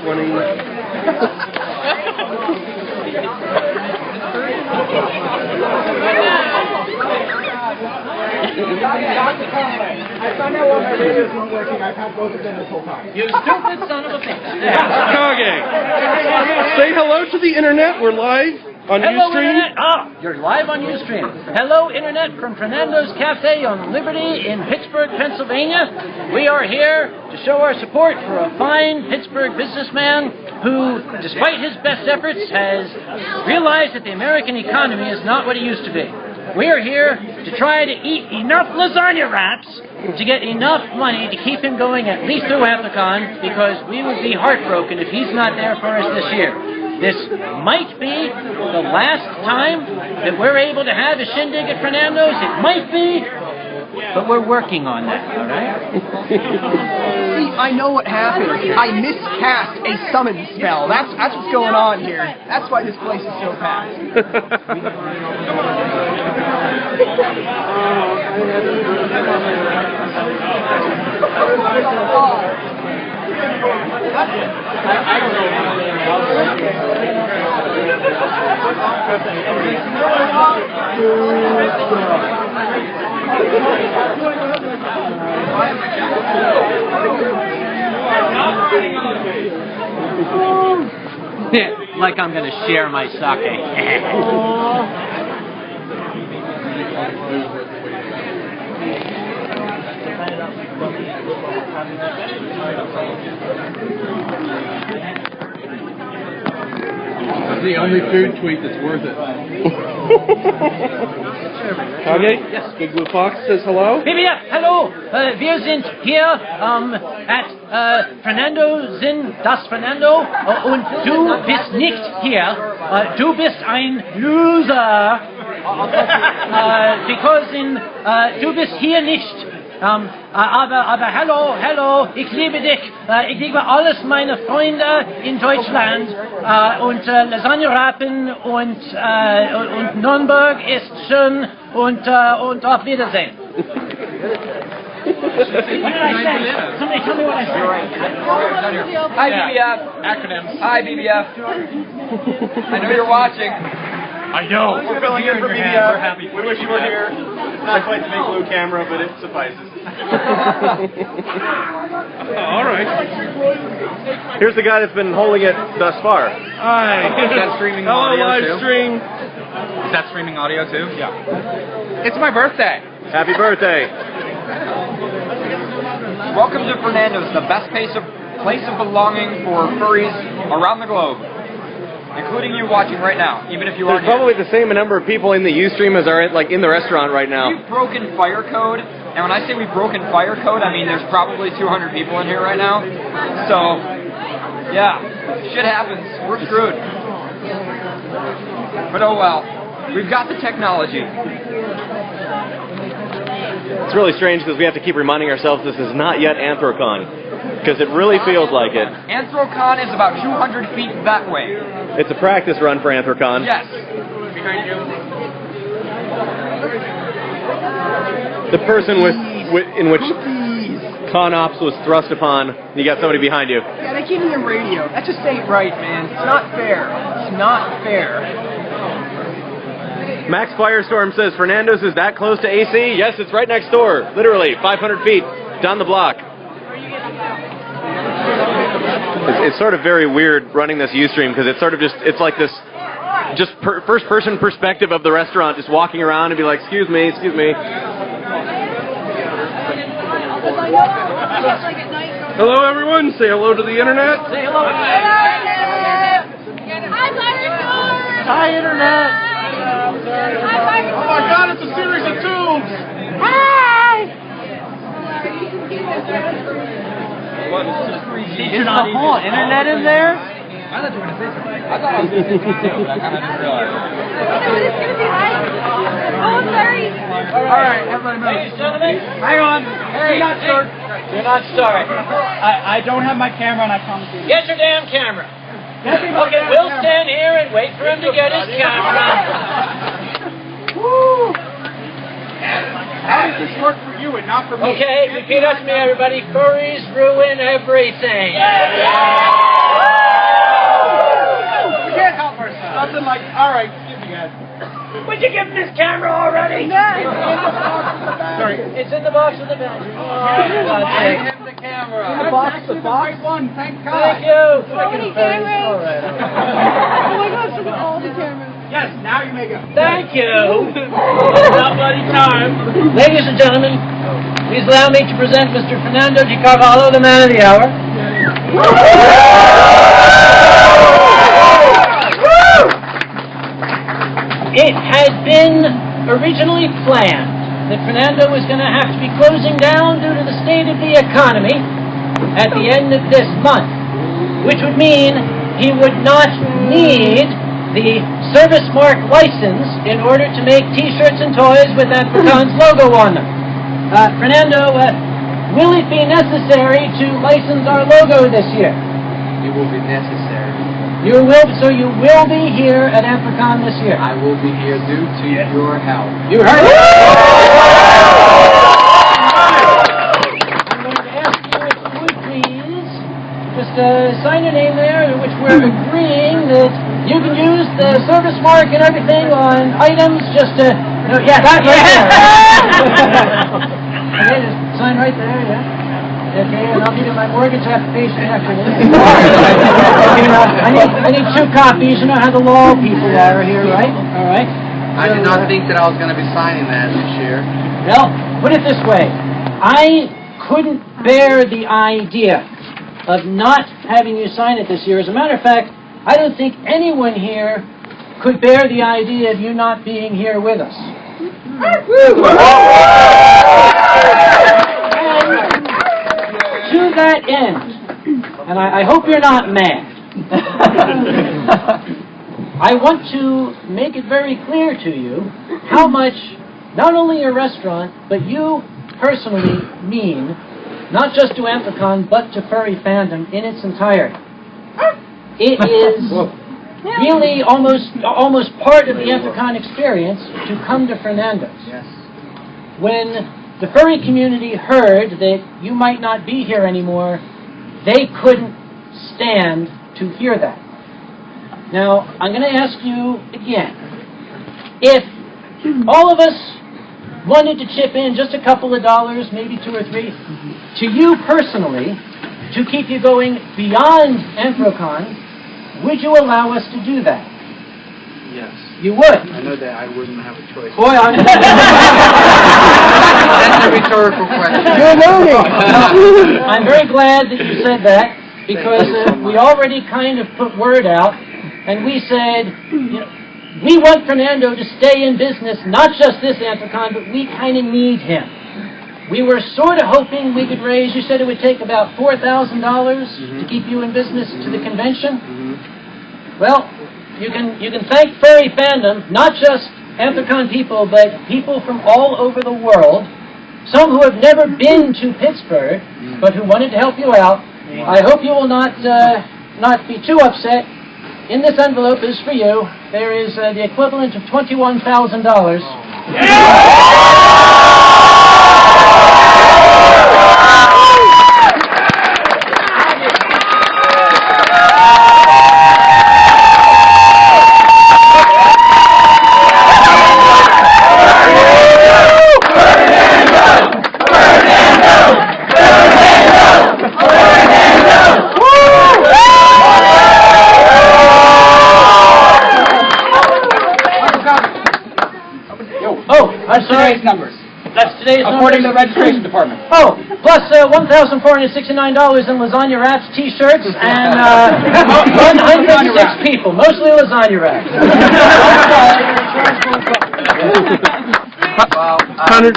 20. I found out while my radio isn't working. I've had both of them this whole time. You stupid son of a bitch. Okay. Say hello to the internet. We're live on Hello, Ustream. Internet. Ah, you're live on Ustream. Hello, Internet, from Fernando's Cafe on Liberty in Pittsburgh, Pennsylvania. We are here to show our support for a fine Pittsburgh businessman who, despite his best efforts, has realized that the American economy is not what it used to be. We are here to try to eat enough lasagna wraps to get enough money to keep him going at least through AnthroCon, because we would be heartbroken if he's not there for us this year. This might be the last time that we're able to have a shindig at Fernando's. It might be, but we're working on that, all right? See, I know what happened. I miscast a summon spell. That's what's going on here. That's why this place is so packed. I don't know. Like I'm going to share my sake. It's the only food tweet that's worth it. Okay. Yes. Big Blue Fox says hello. BBF, hallo. Wir sind hier at Fernando sind das Fernando und du bist nicht hier. Du bist ein Loser. Because du bist hier nicht. Aber hallo, ich liebe dich. Ich liebe alles meine Freunde in Deutschland. Und Lasagne-Rappen und Nürnberg ist schön und auf Wiedersehen. What did I say? Somebody tell me what I said. Hi, BBF. Acronyms. Hi, BBF. I know you're watching. I know. We're filling in for BBF. We're happy. We wish you were here. It's not quite the big blue camera, but it suffices. All right. Here's the guy that's been holding it thus far. Hi. Is that streaming Hello, audio live too? stream. Is that streaming audio too? Yeah. It's my birthday. Happy birthday. Welcome to Fernando's, the best place of belonging for furries around the globe, including you watching right now, even if you There's aren't probably the same number of people in the Ustream as are in the restaurant right now. We've broken fire code, and when I say we've broken fire code, I mean there's probably 200 people in here right now. So, yeah, shit happens. We're screwed. But oh well. We've got the technology. It's really strange because we have to keep reminding ourselves this is not yet AnthroCon, because it really feels like it. AnthroCon is about 200 feet that way. It's a practice run for AnthroCon. Yes. Behind you. The person in which ConOps was thrust upon, you got somebody behind you. Yeah, they keep me in radio. That just ain't right, man. It's not fair. It's not fair. Max Firestorm says, Fernando's is that close to AC? Yes, it's right next door. Literally, 500 feet down the block. It's sort of very weird running this Ustream because it's sort of it's like this first-person perspective of the restaurant, just walking around and be like, excuse me. Hello, everyone. Say hello to the internet. Say hello. Hi, Internet. Oh my God! It's a series of tubes. Is the whole internet in there? I thought you were going to say something. I thought I was going to say something too, but I kind of didn't realize. All right, everybody move. Ladies and gentlemen, hang on. Hey, you're not start. You're not starting. I don't have my camera, and I promise you. Get your damn camera. Okay, we'll stand here and wait for him to get his camera. Woo! How does this work for you and not for me? Okay, repeat after me, everybody. Furries ruin everything. Yeah! All right, excuse me, guys. Would you give him this camera already? Sorry. It's in the box of the bench. Bring him the camera. The box, the box. Great one, thank God. Thank you. So many cameras. All right. Oh my gosh, look at all the cameras. Yes, now you may go. Thank you. Not bloody time. Ladies and gentlemen, please allow me to present Mr. Fernando Di Carvalho, the man of the hour. It had been originally planned that Fernando was going to have to be closing down due to the state of the economy at the end of this month, which would mean he would not need the service mark license in order to make T-shirts and toys with Afrikaans logo on them. Fernando, will it be necessary to license our logo this year? It will be necessary. You will be here at Afrikaan this year. I will be here due to your help. You heard it. I'm going to ask you if you would please just sign your name there, in which we're agreeing that you can use the service mark and everything on items. Just that right there. Okay, just sign right there. Yeah. Okay, and I'll give you my mortgage application after this. I need 2 copies. You know how the law people are here, right? All right. I did not think that I was going to be signing that this year. Well, put it this way. I couldn't bear the idea of not having you sign it this year. As a matter of fact, I don't think anyone here could bear the idea of you not being here with us. To that end, and I hope you're not mad, I want to make it very clear to you how much not only your restaurant, but you personally mean, not just to Afrikaan, but to furry fandom in its entirety. It is really almost part of the Afrikaan experience to come to Fernando's. Yes. When the furry community heard that you might not be here anymore, they couldn't stand to hear that. Now, I'm going to ask you again, if all of us wanted to chip in just a couple of dollars, maybe 2 or 3, to you personally, to keep you going beyond Afrikaan, would you allow us to do that? Yes. You would? I know that I wouldn't have a choice. Boy, I'm... That's a rhetorical question. You're learning. I'm very glad that you said that, because we already kind of put word out, and we said, we want Fernando to stay in business, not just this Afrikaan, but we kind of need him. We were sort of hoping we could raise, you said it would take about $4,000 to keep you in business to the convention. Well, you can thank furry fandom, not just Afrikaan people, but people from all over the world, some who have never been to Pittsburgh, but who wanted to help you out. I hope you will not be too upset. In this envelope is for you. There is the equivalent of $21,000. Today's numbers. That's today's According numbers. to the registration department. Oh, plus $1,469 in lasagna wraps, T-shirts, and 106 people, mostly lasagna wraps. Well, 100.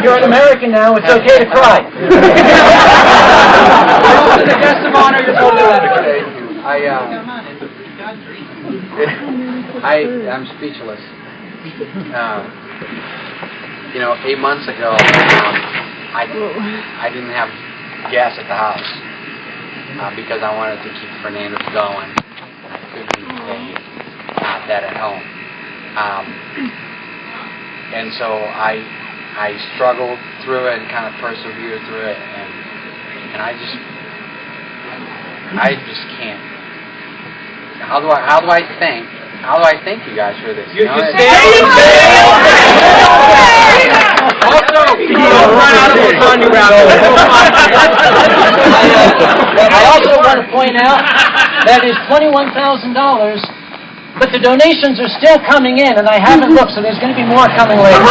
You're an American now. It's okay to cry. as a guest of honor, you're totally welcome today. I'm speechless. 8 months ago, I didn't have gas at the house because I wanted to keep Fernando going. I couldn't pay that at home, and so I struggled through it and kind of persevered through it, and I just I just can't. How do I thank you guys for this? You stay. Also, I also want to point out that is $21,000, but the donations are still coming in, and I haven't looked, so there's going to be more coming later.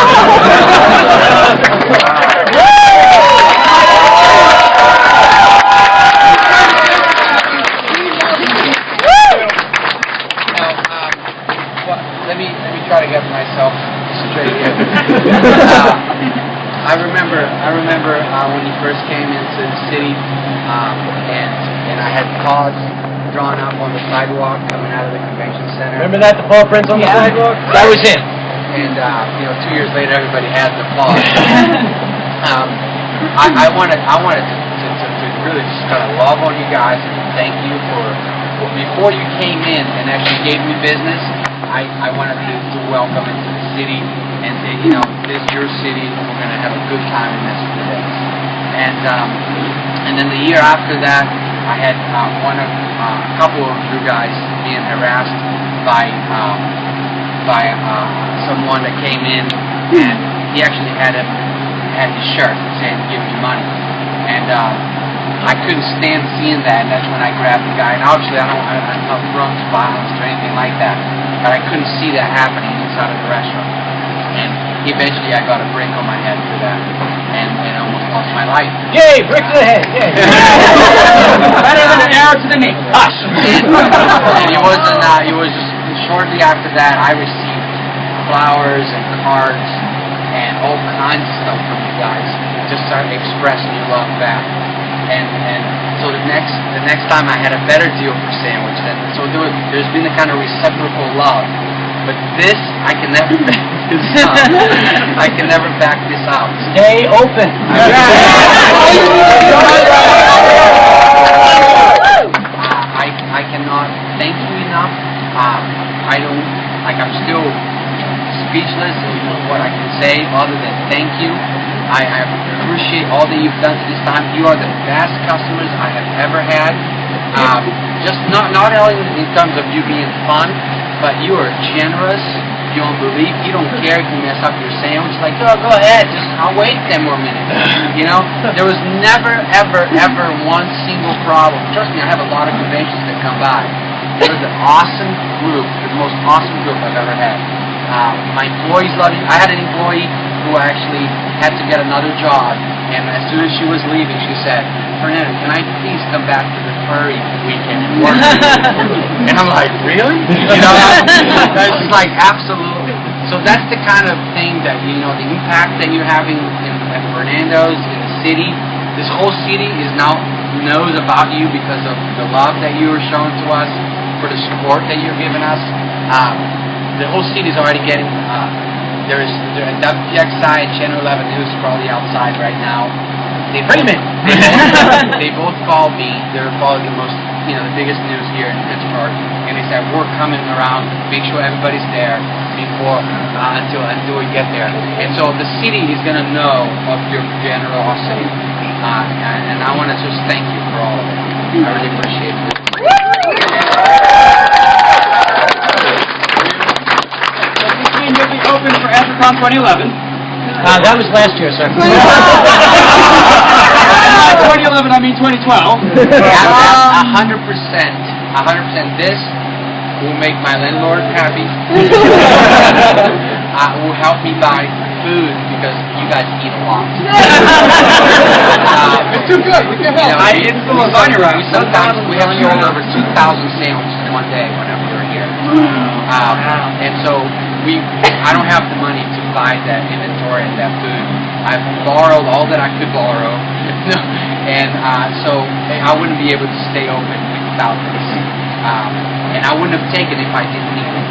Let me try to get myself straight here. I remember when you first came into the city, and I had cards drawn up on the sidewalk coming out of the convention center. Remember that, the paw prints on the sidewalk? That was it. And 2 years later, everybody had the applause. I wanted to really just kind of love on you guys and thank you for before you came in and actually gave me business. I wanted to welcome into the city and say, this is your city. We're going to have a good time in this today. And then the year after that, I had a couple of you guys being harassed by someone that came in, and he actually had his shirt saying, "Give me money," and I couldn't stand seeing that, and that's when I grabbed the guy. And obviously, I'm not prone to violence or anything like that, but I couldn't see that happening inside of the restaurant. And eventually, I got a brick on my head for that, and almost lost my life. Yay, brick to the head! Yay! Better than an arrow to the knee. Hush! And it was just shortly after that, I received flowers and cards and all kinds of stuff from you guys, just started expressing your love back. And so the next time I had a better deal for sandwich. So there's been a kind of reciprocal love. But this, I can never back this up. I can never back this up. Stay open. I cannot thank you enough. I'm still speechless of what I can say other than thank you. I appreciate all that you've done this time. You are the best customers I have ever had. Just not only in terms of you being fun, but you are generous. You don't believe. You don't care if you mess up your sandwich. Like, go ahead. I'll wait 10 more minutes. There was never, ever one single problem. Trust me, I have a lot of conventions that come by. It was an awesome group, the most awesome group I've ever had. My employees love you. I had an employee who actually had to get another job, and as soon as she was leaving, she said, "Fernando, can I please come back to the furry weekend and work with you?" And I'm like, really? That's like, absolutely. So that's the kind of thing that, the impact that you're having at Fernando's, in the city. This whole city knows about you because of the love that you are showing to us, for the support that you're giving us. The whole city is already getting, there's WPXI and Channel 11 News probably outside right now. They both called me. They're probably the most, the biggest news here in Pittsburgh, and they said, we're coming around, make sure everybody's there before, until we get there. And so the city is going to know of your generosity, and I want to just thank you for all of it. I really appreciate it. You'll be open for Ethicon 2011. That was last year, sir. 2011, I mean 2012. 100%. 100%. This will make my landlord happy. Will help me buy food because you guys eat a lot. It's too good. It's the lasagna round. Sometimes we have sold over 2,000 sandwiches in one day whenever we're here. And so I don't have the money to buy that inventory and that food. I've borrowed all that I could borrow, and so I wouldn't be able to stay open without this. And I wouldn't have taken it if I didn't need it.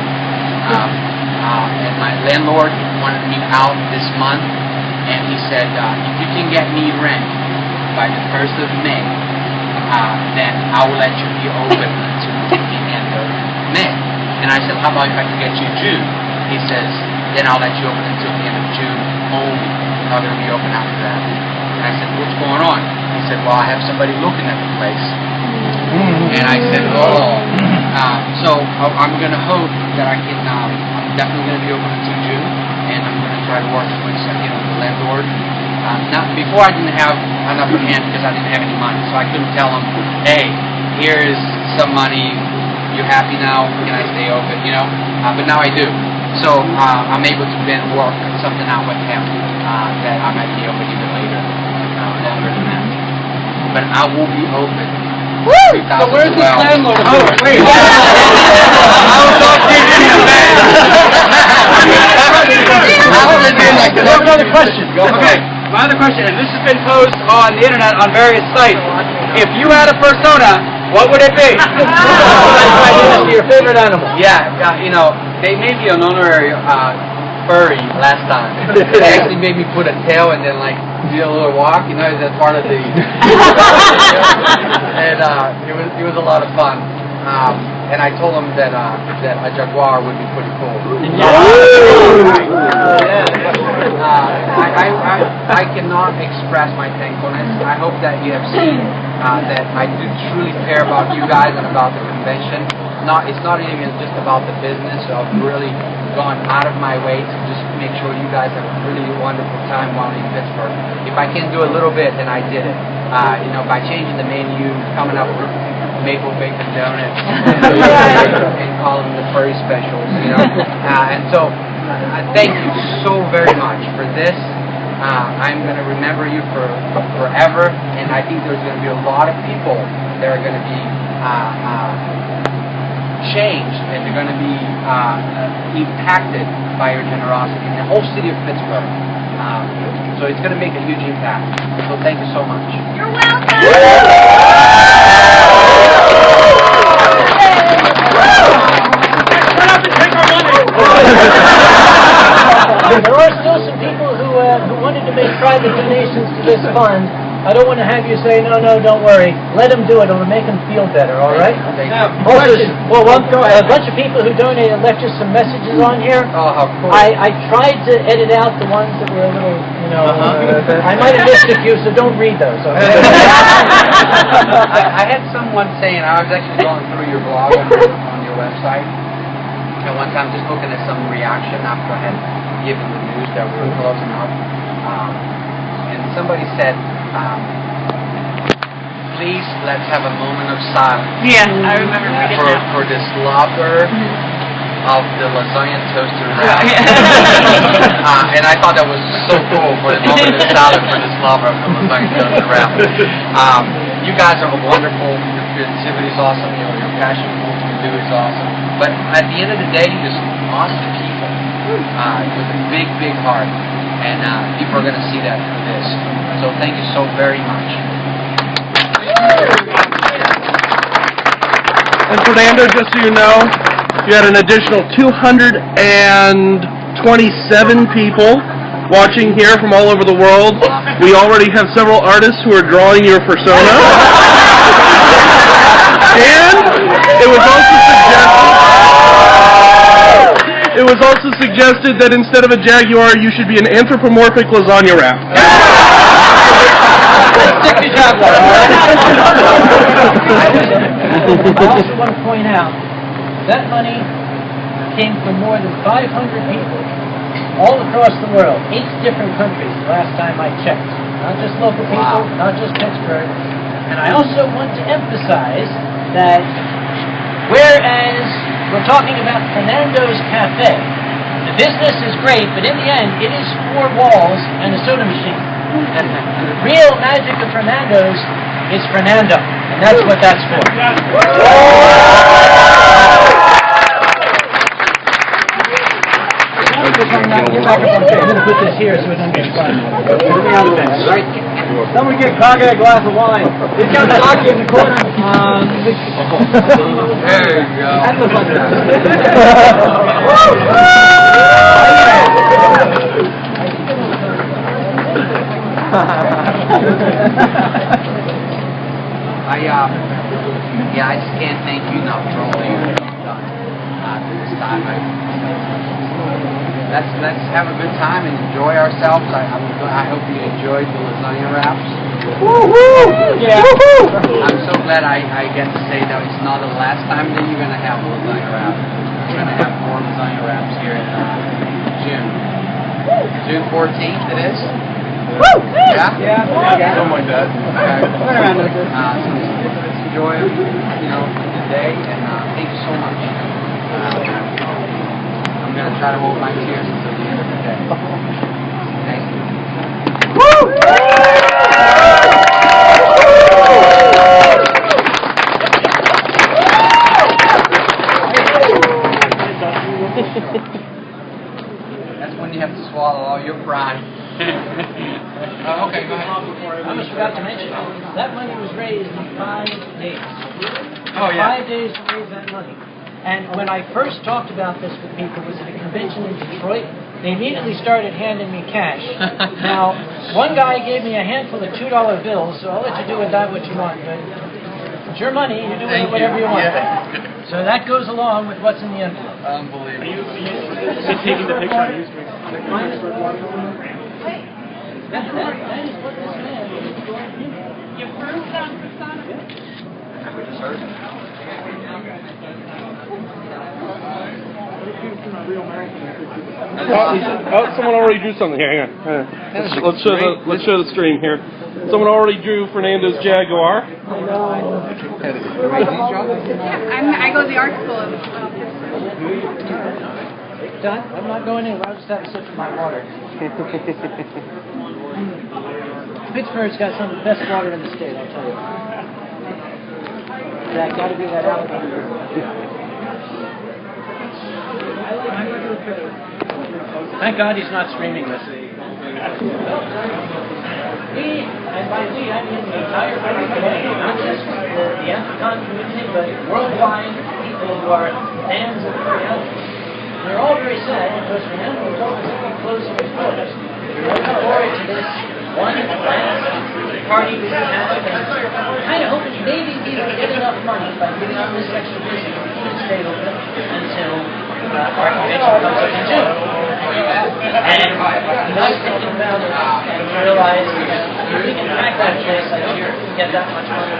And my landlord wanted me out this month, and he said, if you can get me rent by the 1st of May, then I will let you be open until the end of May. And I said, how about if I can get you June? He says, then I'll let you open until the end of June only. I'm not going to be open after that. And I said, what's going on? He said, well, I have somebody looking at the place, And I said, oh. So I'm going to hope that I can, I'm definitely going to be open until June, and I'm going to try to work with the landlord. Before I didn't have enough in hand because I didn't have any money, so I couldn't tell him, hey, here's some money, you happy now, can I stay open, you know? But now I do. So I'm able to then work something out with him that I might be open even later, longer than that. But I will be open. Woo! So where's the landlord? Oh, wait. I was all thinking of that. I have another question. Okay, my other question, and this has been posed on the internet on various sites. If you had a persona, what would it be? Your favorite animal? Yeah, you know, they made me an honorary furry last time. They actually made me put a tail and then like do a little walk, you know, that's part of the and it was a lot of fun. And I told them that a jaguar would be pretty cool. I cannot express my thankfulness. I hope that you have seen that I do truly care about you guys and about the convention. It's not even just about the business. I've really gone out of my way to just make sure you guys have a really wonderful time while in Pittsburgh. If I can do a little bit, then I did it. You know, by changing the menu, coming up with maple bacon donuts, and calling them the furry specials, you know. And so, thank you so very much for this. I'm going to remember you for forever, and I think there's going to be a lot of people that are going to be changed, and they're going to be impacted by your generosity in the whole city of Pittsburgh. So it's going to make a huge impact. So thank you so much. You're welcome. There are still some people who wanted to make private donations to this fund. I don't want to have you say, no, don't worry. Let them do it. It'll make them feel better, all right? Also, a bunch of people who donated left us some messages on here. Oh, how cool. I tried to edit out the ones that were a little, you know, I might have missed a few, so don't read those, okay? I had someone saying, I was actually going through your blog on your website, and one time just looking at some reaction after I had given the news that we were closing up, and somebody said, please let's have a moment of silence. Yeah, I remember reading that. For this lover of the lasagna toaster wrap. And I thought that was so cool, for the moment of silence for this lover of the lasagna toaster wrap. You guys are wonderful. Your creativity is awesome. You know, your passion for what you do is awesome. But at the end of the day, you're just awesome people with a big, big heart. And people are going to see that through this. So thank you so very much. And Fernando, just so you know, you had an additional 227 people watching here from all over the world. We already have several artists who are drawing your persona. And it was also suggested that instead of a jaguar, you should be an anthropomorphic lasagna wrap. I also want to point out that money came from more than 500 people all across the world, 8 different countries the last time I checked. Not just local people, not just Pittsburgh. And I also want to emphasize that whereas we're talking about Fernando's Cafe, the business is great, but in the end, it is 4 walls and a soda machine. The real magic of Fernando's is Fernando, and that's what that's for. I'm going to put this here so it doesn't get fun. Someone get Carter a glass of wine. He's got the hockey in the corner. There you go. I just can't thank you enough for all you've done through this time. Let's have a good time and enjoy ourselves. I hope you enjoyed the lasagna wraps. Yeah. I'm so glad I get to say that it's not the last time that you're gonna have lasagna wrap. We're gonna have more lasagna wraps here in June 14th. It is. Yeah. Yeah. Something like that. Okay. So let's enjoy, the day, and thank you so much. I'm gonna try to hold my tears until the end of the day. Thank you. That's when you have to swallow all your pride. Okay, go ahead. I almost forgot to mention, that money was raised in 5 days. Oh, yeah. 5 days to raise that money. And when I first talked about this with people, it was at a convention in Detroit, they immediately started handing me cash. Now, one guy gave me a handful of $2 bills, so I'll let you do with that what you want, but it's your money, you do with it whatever you want. Yeah. So that goes along with what's in the envelope. Unbelievable. taking the picture on Instagram. That is what this man is going to do. You proved on persona. Oh, someone already drew something here. Hang on. Let's show the stream here. Someone already drew Fernando's Jaguar. I go to the art school in Done? I'm not going anywhere. I'll just have a sip of my water. Pittsburgh's got some of the best water in the state, I'll tell you. That got to be that alligator. Thank God he's not streaming this. We, and by we I mean the entire community, not just the Ethicon community, but worldwide people who are fans of Fernando. We're all very sad because Fernando is always looking close to his borders. We're looking forward to this one last party we can have, and kind of hoping maybe we can get enough money by giving up this extra visit to stay open until our convention comes up in June. And I was thinking about it and realized if we can pack that place, I don't think we can get that much money.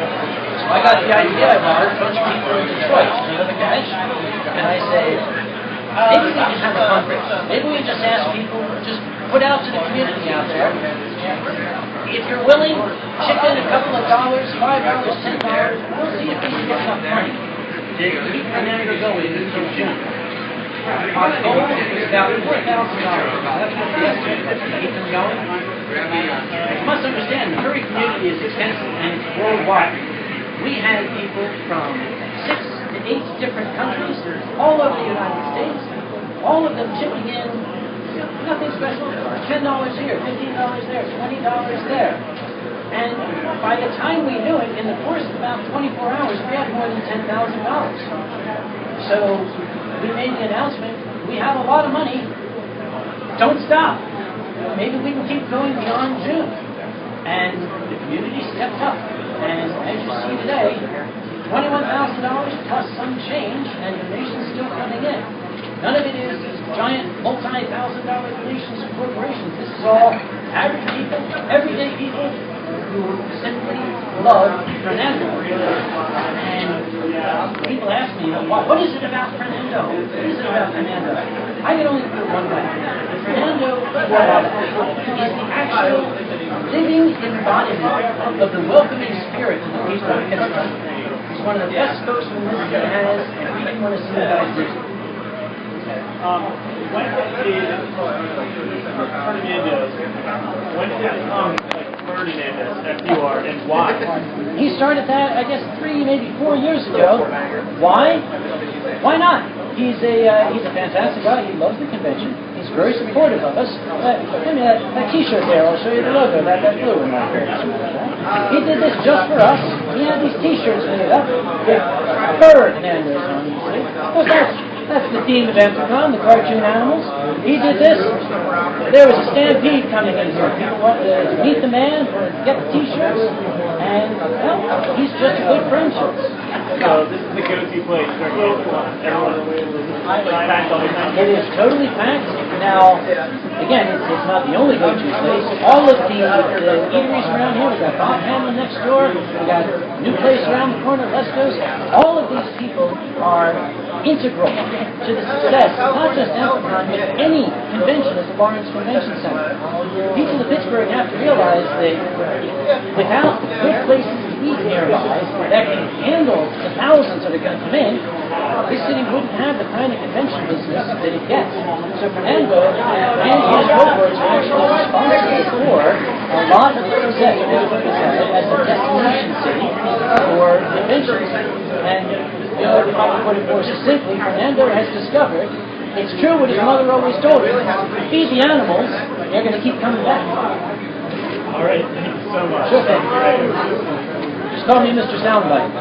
So I got the idea, I brought a bunch of people in Detroit to another convention, and I say, maybe we can have a fundraiser. Maybe we just ask people, just put out to the community out there, if you're willing, chip in a couple of dollars, $5, $10, we'll see if we can get enough money to keep Fernando going until June. Our goal is about $4,000. That's what the estimate is to keep them going. You must understand, the furry community is extensive and it's worldwide. We had people from 6 to 8 different countries, all over the United States, all of them chipping in, nothing special, $10 here, $15 there, $20 there. And by the time we knew it, in the course of about 24 hours, we had more than $10,000. So we made the announcement, we have a lot of money, don't stop. Maybe we can keep going beyond June. And the community stepped up. And as you see today, $21,000 plus some change, and donations still coming in. None of it is giant multi-$1,000 donations to corporations. This is all average people, everyday people who simply love Fernando. And people ask me, what is it about Fernando? What is it about Fernando? I can only put it one way. Fernando is the actual living embodiment of the welcoming spirit of the people of Pittsburgh. He's one of the best spokesmen this city has, and we didn't want to see you guys do it. When did it become Fernando, FUR, and why? He started that, I guess, 3, maybe 4 years ago. Why? Why not? He's a fantastic guy. He loves the convention. He's very supportive of us. Give me that T-shirt there. I'll show you the logo. That blue one right there. He did this just for us. He had these T-shirts made up with Fernando on them. Of course, that's the theme of Ethicon, the cartoon animals. He did this. There was a stampede coming in here. People wanted to meet the man, get the T-shirts, and, well, he's just a good friend to us. So this is the go-to place for everyone. Packed all the time. It is totally packed. Now, again, it's not the only go-to place. All of the eateries around here, we've got Bob Hamlin next door, we've got a new place around the corner, Lesko's. All of these people are integral to the success, not just Amplify, but any convention at the Lawrence Convention Center. People in Pittsburgh have to realize that without good places to eat nearby that can handle the thousands that are going to come in, this city wouldn't have the kind of convention business that it gets. So Fernando and his cohorts are actually responsible for a lot of the success of Pittsburgh as a destination city for conventions. And to put it more succinctly, Fernando has discovered it's true what his mother always told him. Feed the animals, they're going to keep coming back. All right, thank you so much. Sure thing. Just call me Mr. Soundbite.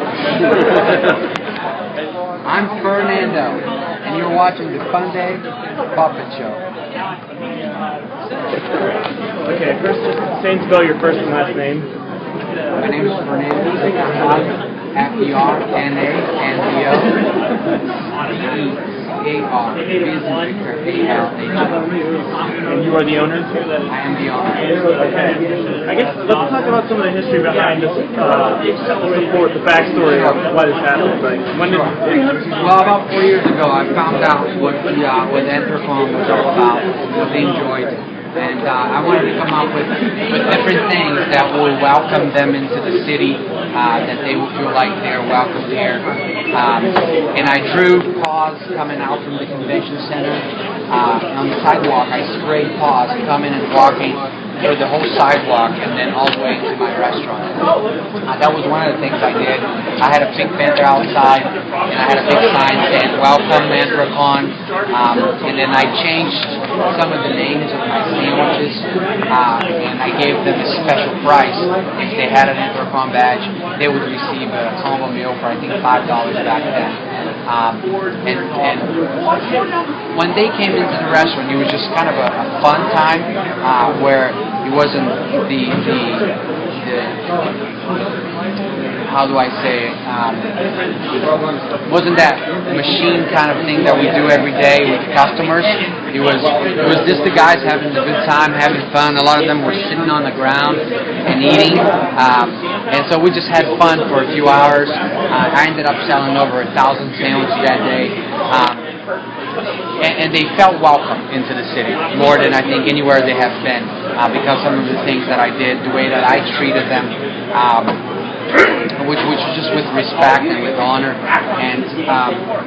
I'm Fernando, and you're watching the Funday Puppet Show. Okay, first just say and spell your first and last name. My name is Fernando. F-E-R-N-A-N-D-O E-A-R And you are the owner? I am the owner. Okay. I guess let's talk about some of the history behind this support, the backstory of why this happened. Like, when did Well, about 4 years ago, I found out what Enthrocon was all about, what they enjoyed. And I wanted to come up with different things that will welcome them into the city, that they will feel like they're welcome here. And I drew paws coming out from the convention center. On the sidewalk, I sprayed paws coming and walking through the whole sidewalk and then all the way to my restaurant. That was one of the things I did. I had a Pink Panther outside, and I had a big sign saying, "Welcome, Anthrocon." And then I changed some of the names of my sandwiches, and I gave them a special price. If they had an Anthrocon badge, they would receive a combo meal for, I think, $5 back then. And when they came into the restaurant, it was just kind of a fun time where it wasn't the how do I say it, wasn't that machine kind of thing that we do every day with customers. It was just the guys having a good time, having fun. A lot of them were sitting on the ground and eating, and so we just had fun for a few hours. I ended up selling over 1,000 sandwiches that day. And they felt welcome into the city more than I think anywhere they have been, because some of the things that I did, the way that I treated them, which was just with respect and with honor, and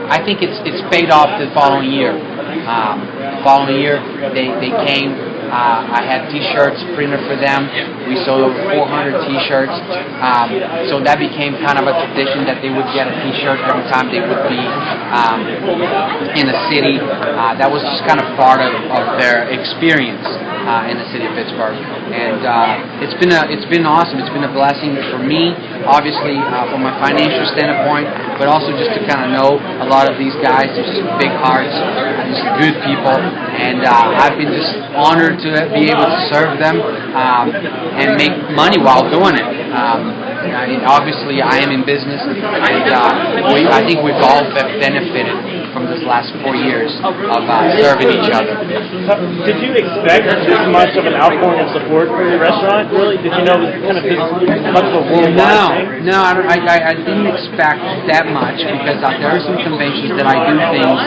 I think it's paid off the following year. The following year, they came. I had T-shirts printed for them. We sold over 400 T-shirts. So that became kind of a tradition that they would get a T-shirt every time they would be in the city. That was just kind of part of their experience in the city of Pittsburgh. And it's been awesome. It's been a blessing for me, obviously, from a financial standpoint, but also just to kind of know a lot of these guys. They're just big hearts, just good people, and I've been just honored to be able to serve them and make money while doing it. Obviously, I am in business, and I think we've all benefited from this last 4 years of serving each other. Did you expect this much of an outpouring of support for your restaurant? Really? Did you know it was kind of this much of a worldwide thing? No, I didn't expect that much, because there are some conventions that I do things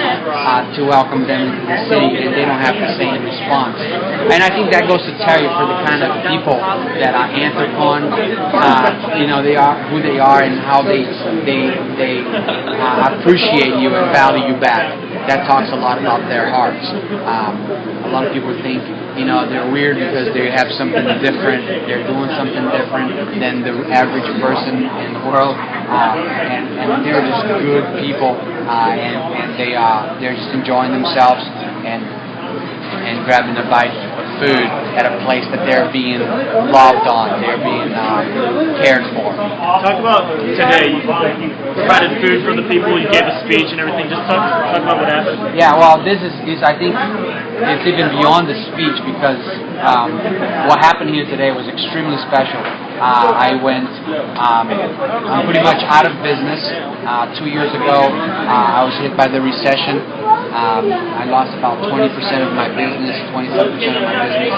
to welcome them into the city, and they don't have the same response. And I think that goes to tell you for the kind of people that are Anthrocon, they are who they are and how they appreciate you and value you back. That talks a lot about their hearts. A lot of people think, they're weird because they have something different. They're doing something different than the average person in the world, and they're just good people, and they're just enjoying themselves and grabbing a bite of food at a place that they're being loved on, they're being cared for. Talk about today. You provided food for the people, you gave a speech and everything. Just talk about what happened. Yeah, well, this is I think it's even beyond the speech, because what happened here today was extremely special. I went, I'm pretty much out of business. 2 years ago, I was hit by the recession. I lost about 20% of my business, 27% of my business,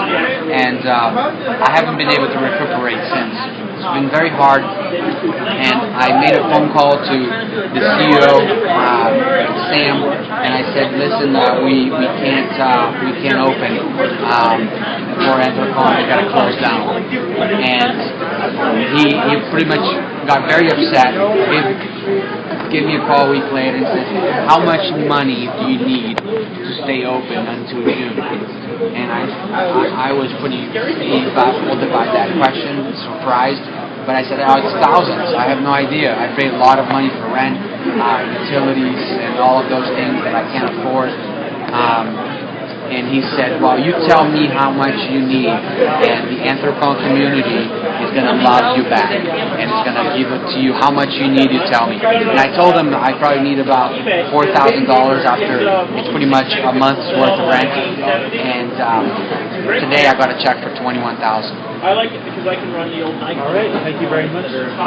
and I haven't been able to recuperate since. It's been very hard, and I made a phone call to the CEO, Sam, and I said, listen, we can't open for Anthrocon. We got to close down. And he pretty much got very upset. Gave me a call a week later and said, how much money do you need to stay open until June? And I was pretty baffled by that question, surprised. But I said, oh, it's thousands. I have no idea. I paid a lot of money for rent, utilities, and all of those things that I can't afford. And he said, well, you tell me how much you need, and the Anthrocon community is going to love you back, and it's going to give it to you. How much you need, you tell me. And I told him I probably need about $4,000 after it's pretty much a month's worth of rent. And today I got a check for $21,000. I like it because I can run the old Nike. All right, thank you very much. And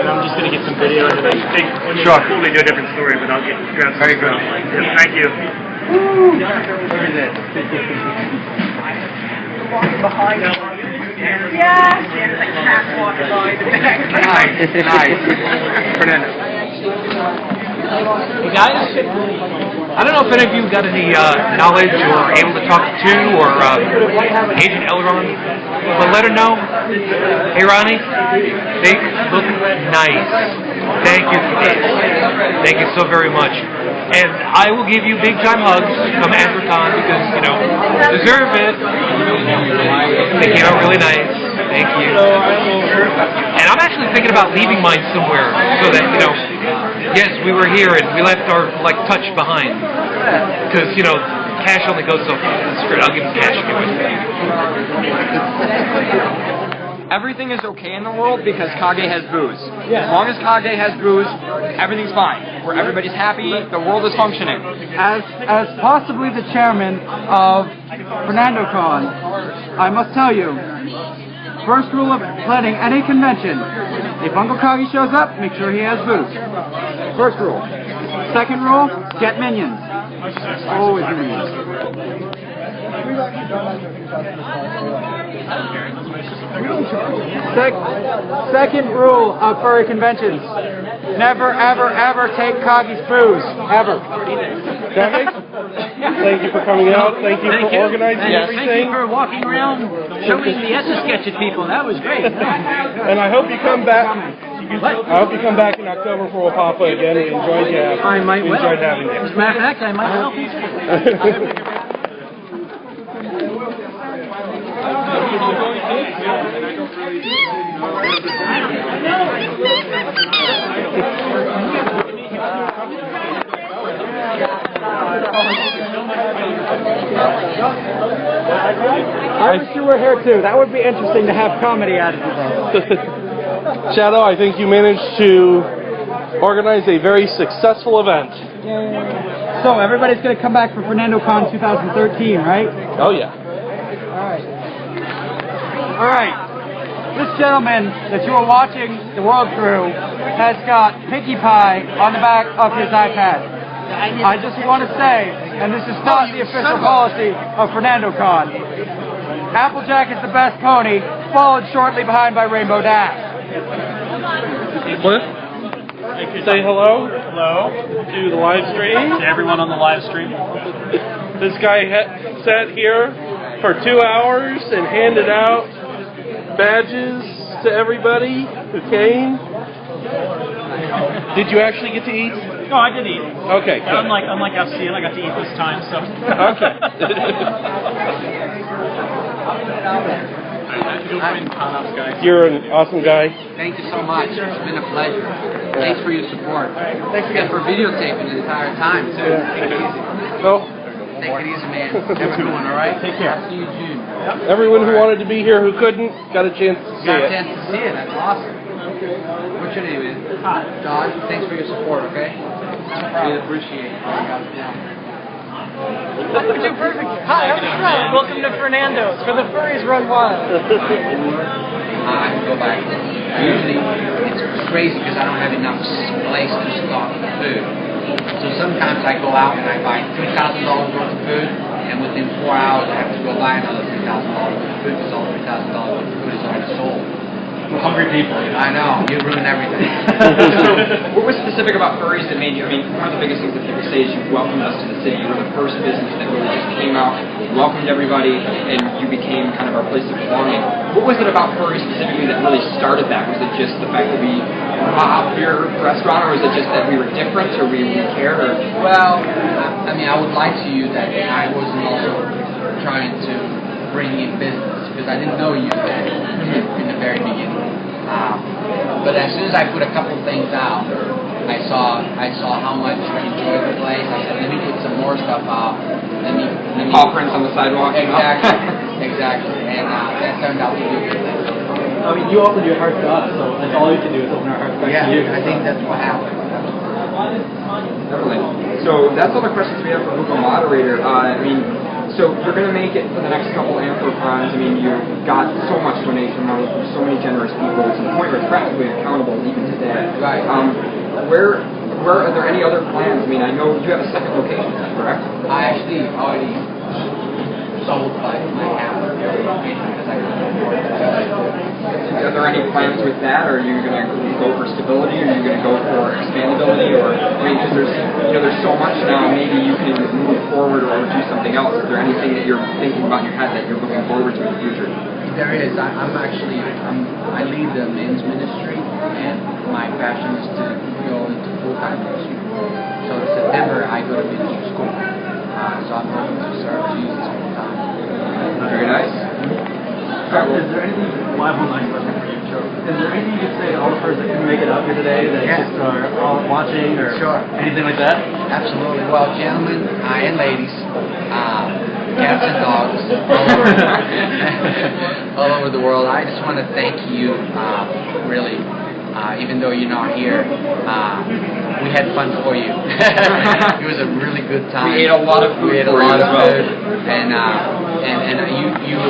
I'm just going to get some video and then I think when you fully do a different story, but I'll grab some. Very good. Yeah, thank you. Look at this. Yeah. It's like catwalk by the back. Nice. Fernando. Hey guys, I don't know if any of you got any knowledge or able to talk to or Agent Elron, but let her know. Hey Ronnie, they look nice. Thank you for this. Thank you so very much. And I will give you big time hugs come Anthrocon because, you know, you deserve it. They came out really nice. Thank you. And I'm actually thinking about leaving mine somewhere so that, you know, yes, we were here and we left our, like, touch behind. Because, you know, cash only goes so far. Screw it, I'll give him cash anyway. Everything is okay in the world because Kage has booze. As long as Kage has booze, everything's fine. Where everybody's happy, the world is functioning. As possibly the chairman of FURnando, I must tell you, first rule of planning any convention, if Uncle Kage shows up, make sure he has booze. First rule. Second rule, get minions. Always minions. Second rule of furry conventions, never, ever, ever take Kage's booze. Ever. Thank you for coming out. Thank you for organizing everything. Thank you for walking around showing the Etch-a-Sketch at people. That was great. And I hope you come back. I hope you come back in October for Wapapa again. We enjoyed you. I might well. Enjoyed having you. As a matter of fact, I might well. I wish you were here too. That would be interesting to have comedy at it. Shadow, I think you managed to organize a very successful event. So everybody's going to come back for FURnando 2013, right? Oh yeah. All right. This gentleman that you are watching the world through has got Pinkie Pie on the back of his iPad. I just want to say, and this is not the official policy of FURnando, Applejack is the best pony, followed shortly behind by Rainbow Dash. Cliff, say hello. Hello to the live stream. To everyone on the live stream. This guy sat here for 2 hours and handed out badges to everybody who came. Did you actually get to eat? No, I did eat. Okay. Yeah, unlike FCN, I got to eat this time. So. Okay. You're an awesome guy. Thank you so much. It's been a pleasure. Thanks for your support. Thanks again for videotaping the entire time, too. Take it easy. Well, take it easy, man. Have a good one, all right? Take care. See you June. Everyone who wanted to be here who couldn't got a chance to see it. Got a chance to see it. That's awesome. What's your name, man? Todd. Thanks for your support, okay? Really appreciate it. We're doing perfect. Hi, I'm Fernando. Welcome to Fernando's, where the furries run wild. I go back. Usually, it's crazy because I don't have enough place to stock the food. So sometimes I go out and I buy $3,000 worth of food, and within 4 hours I have to go buy another $3,000 worth of food because all $3,000 worth of food is already sold. We're hungry people. I know, you ruin everything. So, what was specific about furries that made you, I mean, one of the biggest things that people say is you welcomed us to the city. You were the first business that really just came out, welcomed everybody, and you became kind of our place of belonging. What was it about furries specifically that really started that? Was it just the fact that we robbed your restaurant, or was it just that we were different, or we cared? Or? Well, I mean, I would lie to you that I wasn't also trying to bring in business, because I didn't know you then in the very beginning. But as soon as I put a couple things out, I saw how much you enjoyed the place. I said, let me put some more stuff out. Let me paw prints on the sidewalk. Exactly. And that turned out to be a good thing. I mean, you opened your heart to us, so that's all you can do is open our hearts back to you. I think that's what happened. Definitely. So that's all the questions we have for Google Moderator. I mean, so you're going to make it for the next couple Amphor-Cons. I mean, you've got so much donation money from so many generous people to the point where it's practically accountable even today. Right. Where are there any other plans? I mean, I know you have a second location, is that correct? I actually already sold my half of the other location because I couldn't afford it. Are there any plans with that? Or are you going to go for stability? Or are you going to go for expandability? Or, I mean, because there's so much now, maybe you can move forward or do something else. Is there anything that you're thinking about in your head that you're looking forward to in the future? There is. I lead the men's ministry, and my passion is to go into full-time ministry. So in September, I go to ministry school. So I'm hoping to serve Jesus full-time. Very nice. Is there anything, well, I have one last question for you, Joe. Is there anything you could say to all the persons that couldn't make it out here today that just are all watching or anything like that? Absolutely. Well, gentlemen and ladies, cats and dogs all over the world, I just want to thank you, really. Even though you're not here, we had fun for you. It was a really good time. We ate a lot of food. And you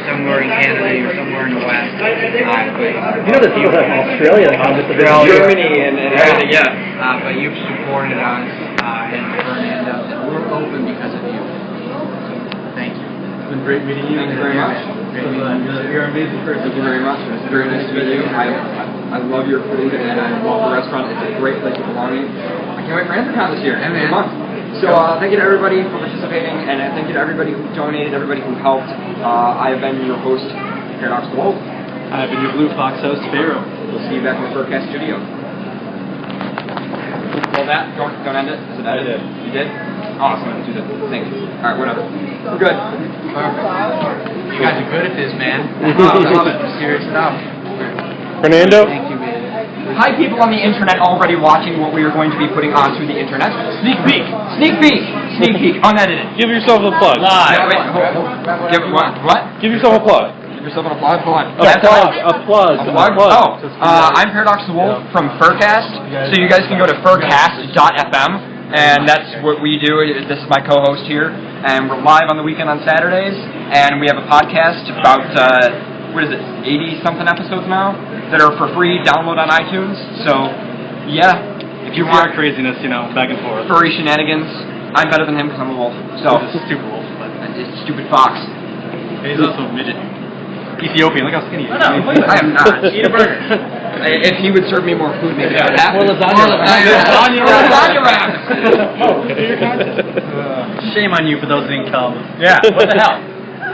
somewhere in Canada, you're somewhere in the West. You know that people have Australia that come to the Germany and everything, but you've supported us and Fernando, and we're open because of you. Thank you. It's been great meeting you. Thank you very much. You're an amazing person. Thank you very much. It's very nice to meet you. I love your food and I love the restaurant. It's a great place of belonging. I can't wait for Amphor-Con this year. End of the month. So thank you to everybody for participating, and thank you to everybody who donated, everybody who helped. I have been your host, Paradox the Wolf. I've been your Blue Fox host, Pharaoh. We'll see you back in the FURcast studio. Well, don't end it. Is it ended? You did? Awesome. Do the thing. All right, whatever. We're good. Perfect. You guys are good at this, man. I love it. Serious stuff. Fernando? Thank you, man. Hi, people on the internet already watching what we are going to be putting onto the internet. Sneak peek! Sneak peek! Sneak peek! Unedited. Give yourself a plug. Wait, hold. Give what? Give yourself a plug. Give yourself an applause. Hold on. A plug. Oh, I'm Paradox the Wolf from FURcast. So you guys can go to FURcast.fm, and that's what we do. This is my co-host here, and we're live on the weekend on Saturdays, and we have a podcast about, 80-something episodes now that are for free, download on iTunes. So, yeah, if you want craziness, back and forth. furry shenanigans, I'm better than him because I'm a wolf. So, It's a stupid wolf, but it's a stupid fox. he's also a midget. Ethiopian, look how skinny he is. I am not. Eat a burger. If he would serve me more food, maybe I would have. More lasagna wraps. Shame on you for those that didn't come. Yeah, what the hell?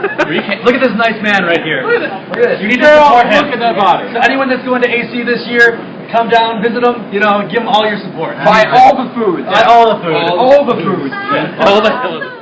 Look at this nice man right here. Look at this. You need to support him. Look at that body. So anyone that's going to AC this year, come down, visit him, give him all your support. Buy all the food. Buy all the food. All the food. All the